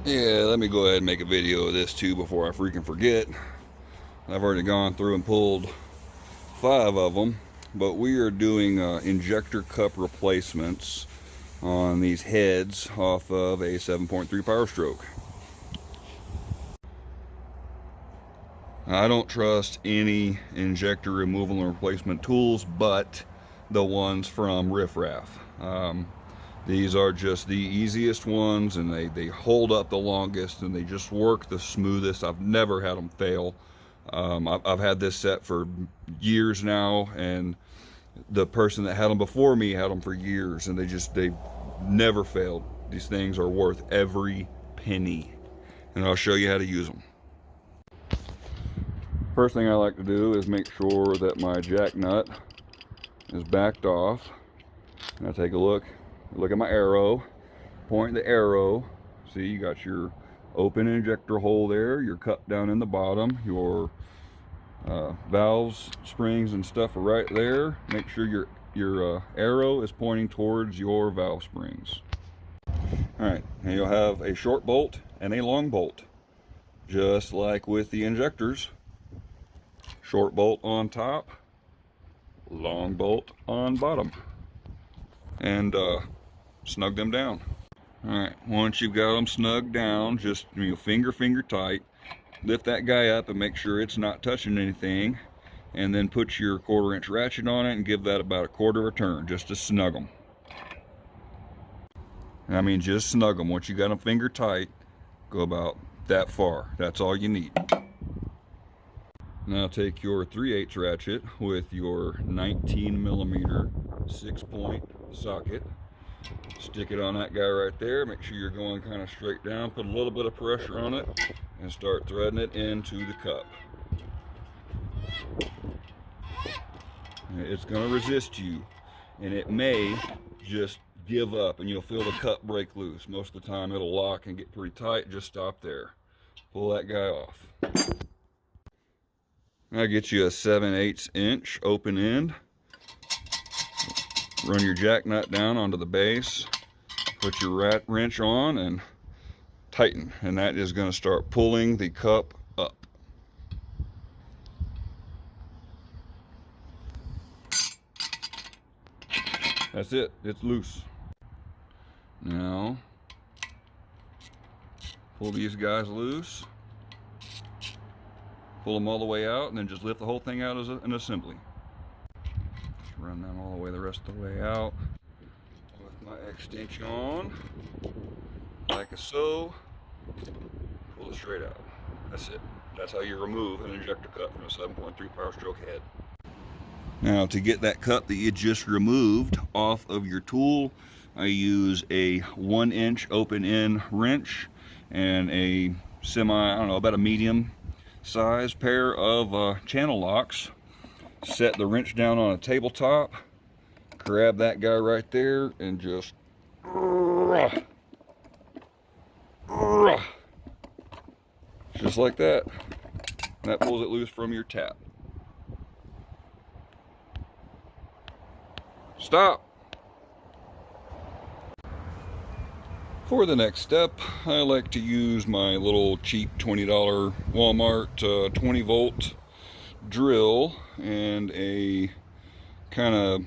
Yeah, let me go ahead and make a video of this too before I freaking forget. I've already gone through and pulled 5 of them, but we are doing injector cup replacements on these heads off of a 7.3 Powerstroke. I don't trust any injector removal and replacement tools but the ones from Riff Raff. These are just the easiest ones, and they hold up the longest, and they just work the smoothest. I've never had them fail. I've had this set for years now, and the person that had them before me had them for years, and they never failed. These things are worth every penny, and I'll show you how to use them. First thing I like to do is make sure that my jack nut is backed off. And I take a look at my arrow, point the arrow. See, you got your open injector hole there, your cup down in the bottom, your valves, springs and stuff are right there. Make sure your arrow is pointing towards your valve springs. Alright, and you'll have a short bolt and a long bolt, just like with the injectors. Short bolt on top, long bolt on bottom, and snug them down. Alright, once you've got them snugged down, just finger tight, lift that guy up and make sure it's not touching anything, and then put your 1/4 inch ratchet on it and give that about a 1/4 of a turn just to snug them. I mean, just snug them. Once you got them finger tight, go about that far. That's all you need. Now take your 3/8 ratchet with your 19mm 6-point socket. Stick it on that guy right there. Make sure you're going kind of straight down. Put a little bit of pressure on it and start threading it into the cup. It's going to resist you, and it may just give up and you'll feel the cup break loose. Most of the time it'll lock and get pretty tight. Just stop there. Pull that guy off. Now get you a 7/8 inch open end. Run your jack nut down onto the base. Put your wrench on and tighten. And that is going to start pulling the cup up. That's it. It's loose. Now pull these guys loose. Pull them all the way out, and then just lift the whole thing out as an assembly. Just run that all the way, the rest of the way out with my extension on, like so. Pull it straight out. That's it. That's how you remove an injector cup from a 7.3 Powerstroke head. Now, to get that cup that you just removed off of your tool, I use a 1-inch open end wrench and a about a medium size pair of channel locks. Set the wrench down on a tabletop, grab that guy right there, and just like that. That pulls it loose from your tap. Stop. For the next step, I like to use my little cheap $20 Walmart 20 volt drill and a kind of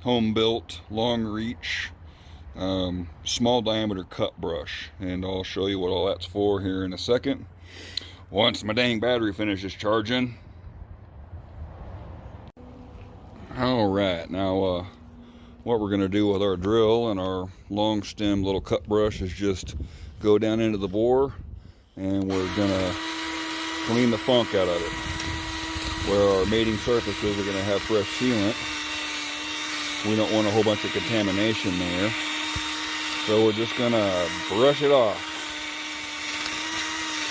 home built long reach small diameter cut brush, and I'll show you what all that's for here in a second once my dang battery finishes charging. Alright, now what we're going to do with our drill and our long stem little cut brush is just go down into the bore, and we're going to clean the funk out of it. Where our mating surfaces are going to have fresh sealant, we don't want a whole bunch of contamination there. So we're just going to brush it off.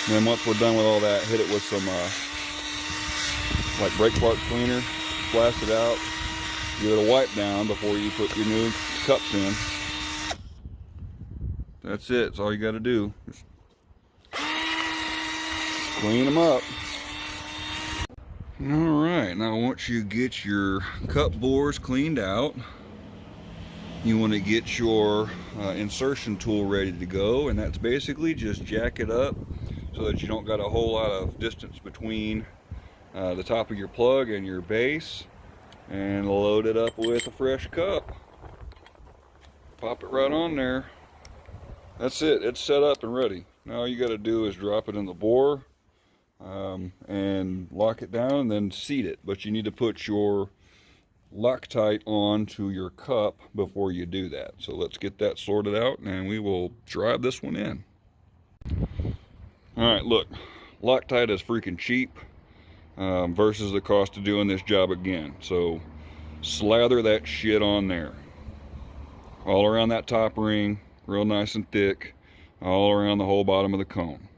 And then once we're done with all that, hit it with some like brake parts cleaner, blast it out. Give it a wipe down before you put your new cups in. That's it. That's all you got to do. Just clean them up. Alright, now once you get your cup bores cleaned out, you want to get your insertion tool ready to go, and that's basically just jack it up so that you don't got a whole lot of distance between the top of your plug and your base, and load it up with a fresh cup. Pop it right on there. That's it, it's set up and ready. Now all you got to do is drop it in the bore and lock it down and then seat it, but you need to put your Loctite onto your cup before you do that. So let's get that sorted out and we will drive this one in. Alright, look, Loctite is freaking cheap versus the cost of doing this job again. So slather that shit on there. All around that top ring, real nice and thick, all around the whole bottom of the cone,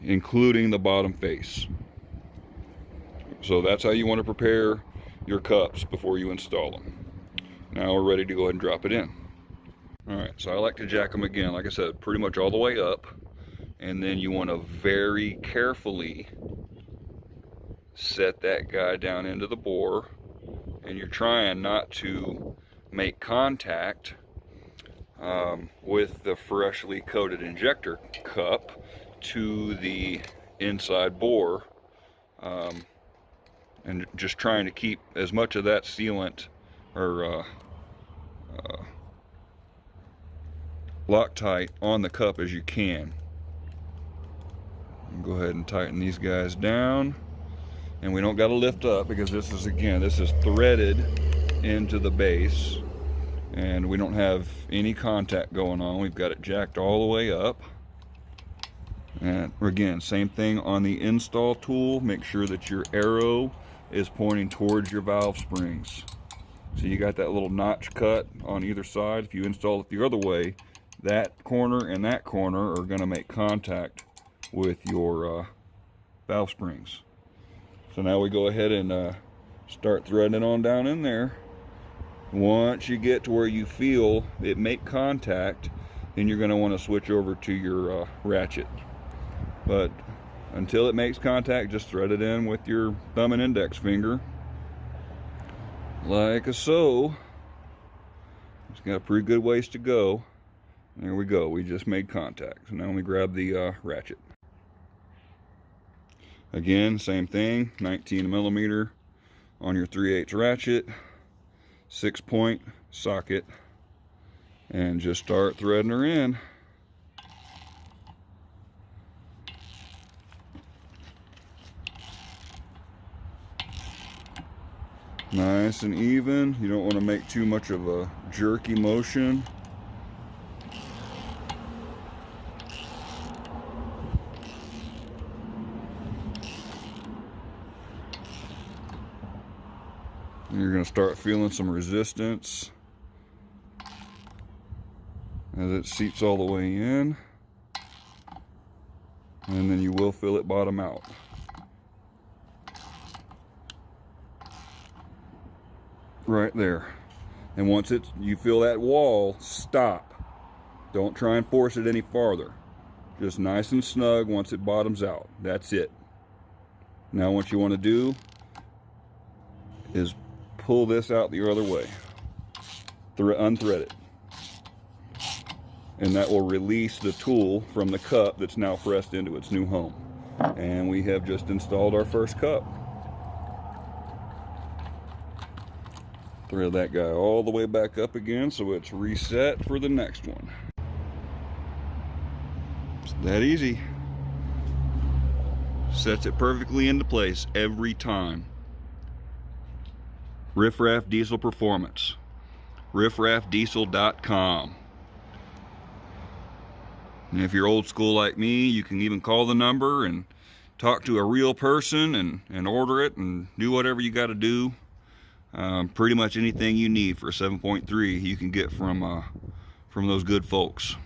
including the bottom face. So that's how you want to prepare your cups before you install them. Now we're ready to go ahead and drop it in. Alright, so I like to jack them again, like I said, pretty much all the way up, and then you want to very carefully set that guy down into the bore, and you're trying not to make contact with the freshly coated injector cup to the inside bore, and just trying to keep as much of that sealant or Loctite on the cup as you can. Go ahead and tighten these guys down, and we don't got to lift up because this is, again, this is threaded into the base and we don't have any contact going on. We've got it jacked all the way up. And again, same thing on the install tool. Make sure that your arrow is pointing towards your valve springs. So you got that little notch cut on either side. If you install it the other way, that corner and that corner are going to make contact with your valve springs. So now we go ahead and start threading on down in there. Once you get to where you feel it make contact, then you're going to want to switch over to your ratchet. But until it makes contact, just thread it in with your thumb and index finger, like so. It's got a pretty good ways to go. There we go, we just made contact. So now we grab the ratchet. Again, same thing, 19 millimeter on your 3/8 ratchet, 6-point socket, and just start threading her in. Nice and even. You don't want to make too much of a jerky motion. And you're going to start feeling some resistance as it seeps all the way in, and then you will feel it bottom out. Right there. And once you feel that wall, stop. Don't try and force it any farther. Just nice and snug once it bottoms out. That's it. Now what you want to do is pull this out the other way. Unthread it. And that will release the tool from the cup that's now pressed into its new home. And we have just installed our first cup. Thread that guy all the way back up again so it's reset for the next one. It's that easy. Sets it perfectly into place every time. Riff Raff Diesel Performance. riffraffdiesel.com. And if you're old school like me, you can even call the number and talk to a real person and order it and do whatever you got to do. Pretty much anything you need for a 7.3 you can get from those good folks.